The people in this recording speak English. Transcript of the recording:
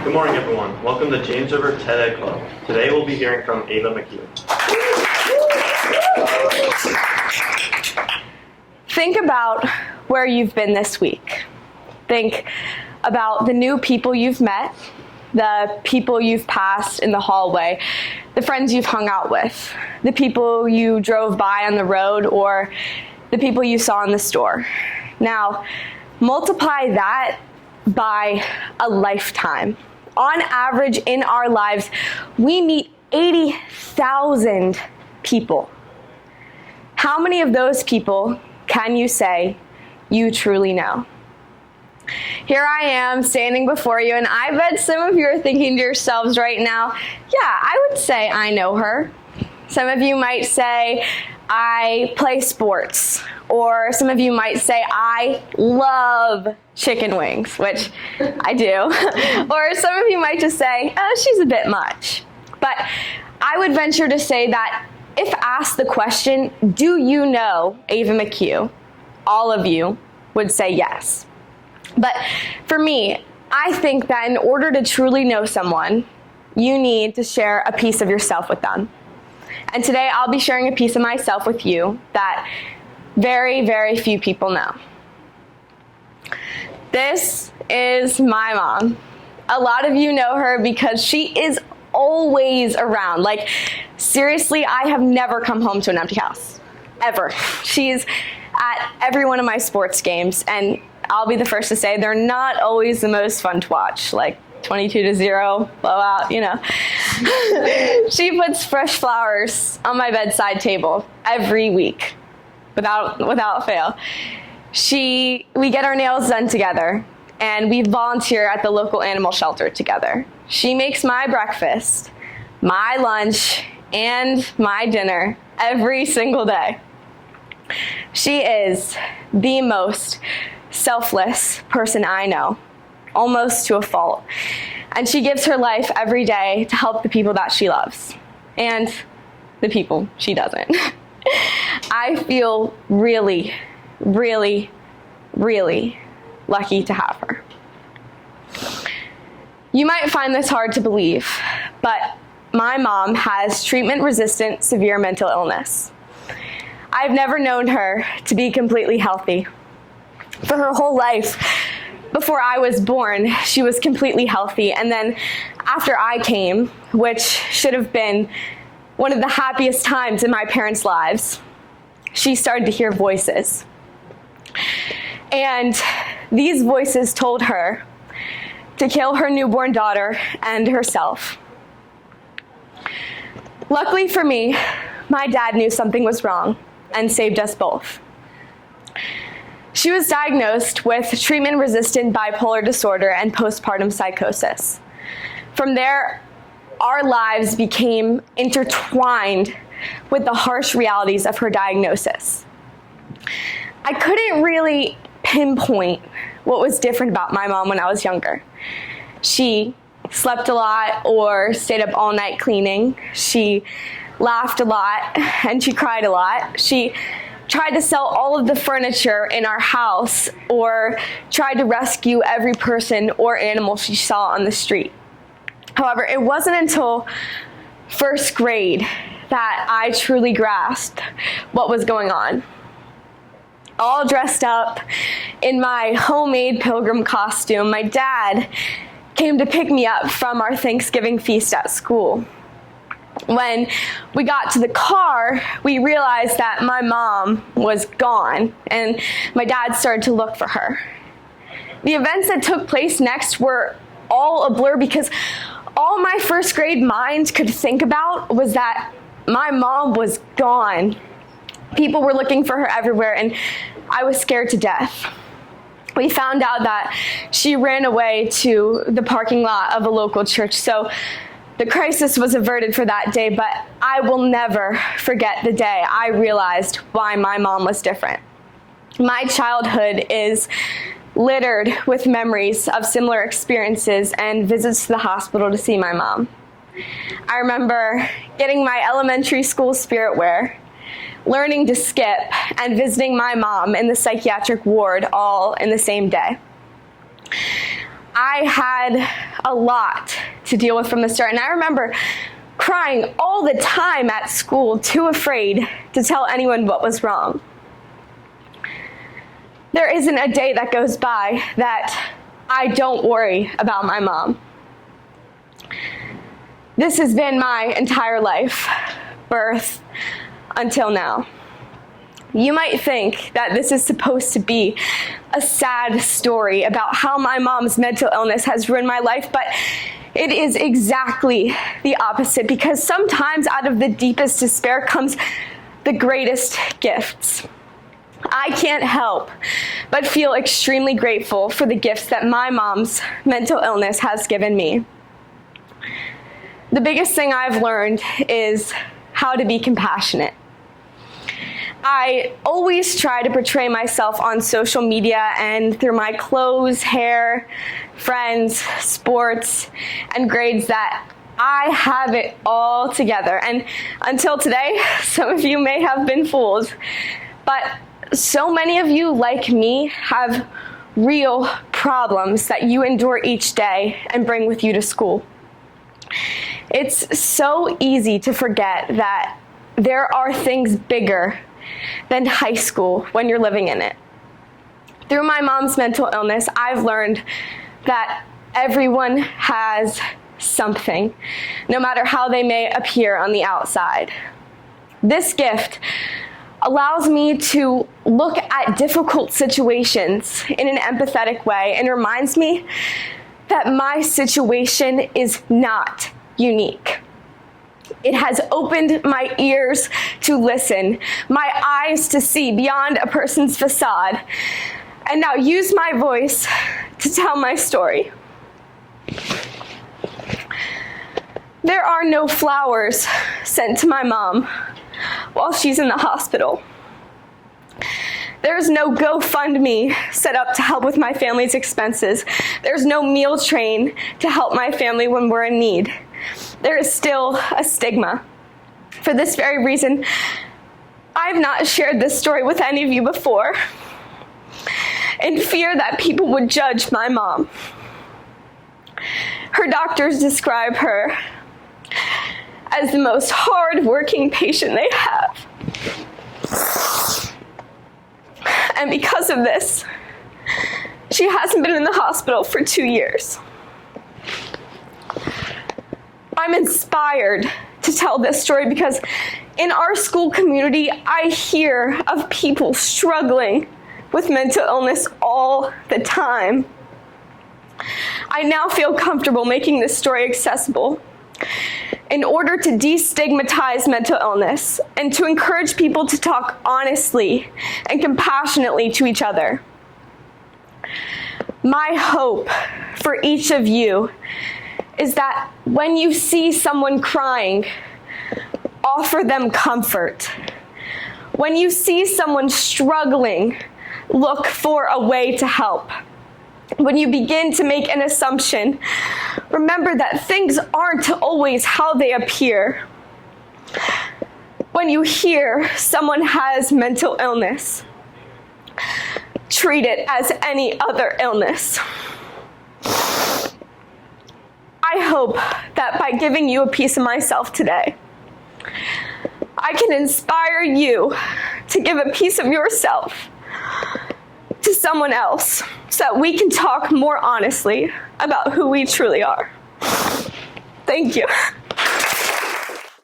Good morning, everyone. Welcome to James River TED Club. Today we'll be hearing from Ava McHugh. Think about where you've been this week. Think about the new people you've met, the people you've passed in the hallway, the friends you've hung out with, the people you drove by on the road, or the people you saw in the store. Now, multiply that by a lifetime. On average, in our lives, we meet 80,000 people. How many of those people can you say you truly know? Here I am standing before you, and I bet some of you are thinking to yourselves right now, yeah, I would say I know her. Some of you might say, I play sports. Or some of you might say, I love chicken wings, which I do. Or some of you might just say, oh, she's a bit much. But I would venture to say that if asked the question, do you know Ava McHugh? All of you would say yes. But for me, I think that in order to truly know someone, you need to share a piece of yourself with them. And today I'll be sharing a piece of myself with you that very, very few people know. This is my mom. A lot of you know her because she is always around. Like, seriously, I have never come home to an empty house, ever. She's at every one of my sports games, and I'll be the first to say they're not always the most fun to watch, like 22-0 blowout, you know. She puts fresh flowers on my bedside table every week, without fail. We get our nails done together, and we volunteer at the local animal shelter together. She makes my breakfast, my lunch, and my dinner every single day. She is the most selfless person I know, almost to a fault. And she gives her life every day to help the people that she loves and the people she doesn't. I feel really, really, really lucky to have her. You might find this hard to believe, but my mom has treatment-resistant severe mental illness. I've never known her to be completely healthy. For her whole life, before I was born, she was completely healthy. And then after I came, which should have been one of the happiest times in my parents' lives, she started to hear voices. And these voices told her to kill her newborn daughter and herself. Luckily for me, my dad knew something was wrong and saved us both. She was diagnosed with treatment-resistant bipolar disorder and postpartum psychosis. From there, our lives became intertwined with the harsh realities of her diagnosis. I couldn't really pinpoint what was different about my mom when I was younger. She slept a lot or stayed up all night cleaning. She laughed a lot and she cried a lot. She tried to sell all of the furniture in our house or tried to rescue every person or animal she saw on the street. However, it wasn't until first grade that I truly grasped what was going on. All dressed up in my homemade pilgrim costume, my dad came to pick me up from our Thanksgiving feast at school. When we got to the car, we realized that my mom was gone, and my dad started to look for her. The events that took place next were all a blur because all my first grade mind could think about was that my mom was gone. People were looking for her everywhere, and I was scared to death. We found out that she ran away to the parking lot of a local church, so the crisis was averted for that day, but I will never forget the day I realized why my mom was different. My childhood is littered with memories of similar experiences and visits to the hospital to see my mom. I remember getting my elementary school spirit wear, learning to skip, and visiting my mom in the psychiatric ward all in the same day. I had a lot to deal with from the start. And I remember crying all the time at school, too afraid to tell anyone what was wrong. There isn't a day that goes by that I don't worry about my mom. This has been my entire life, birth until now. You might think that this is supposed to be a sad story about how my mom's mental illness has ruined my life, but it is exactly the opposite, because sometimes out of the deepest despair comes the greatest gifts. I can't help but feel extremely grateful for the gifts that my mom's mental illness has given me. The biggest thing I've learned is how to be compassionate. I always try to portray myself on social media and through my clothes, hair, friends, sports, and grades that I have it all together. And until today, some of you may have been fooled, but so many of you, like me, have real problems that you endure each day and bring with you to school. It's so easy to forget that there are things bigger than high school when you're living in it. Through my mom's mental illness, I've learned that everyone has something, no matter how they may appear on the outside. This gift allows me to look at difficult situations in an empathetic way and reminds me that my situation is not unique. It has opened my ears to listen, my eyes to see beyond a person's facade, and now use my voice to tell my story. There are no flowers sent to my mom while she's in the hospital. There's no GoFundMe set up to help with my family's expenses. There's no meal train to help my family when we're in need. There is still a stigma. For this very reason, I've not shared this story with any of you before, in fear that people would judge my mom. Her doctors describe her as the most hard-working patient they have. And because of this, she hasn't been in the hospital for 2 years. I'm inspired to tell this story because in our school community, I hear of people struggling with mental illness all the time. I now feel comfortable making this story accessible in order to destigmatize mental illness and to encourage people to talk honestly and compassionately to each other. My hope for each of you is that when you see someone crying, offer them comfort. When you see someone struggling, look for a way to help. When you begin to make an assumption, remember that things aren't always how they appear. When you hear someone has mental illness, treat it as any other illness. I hope that by giving you a piece of myself today, I can inspire you to give a piece of yourself to someone else so that we can talk more honestly about who we truly are. Thank you.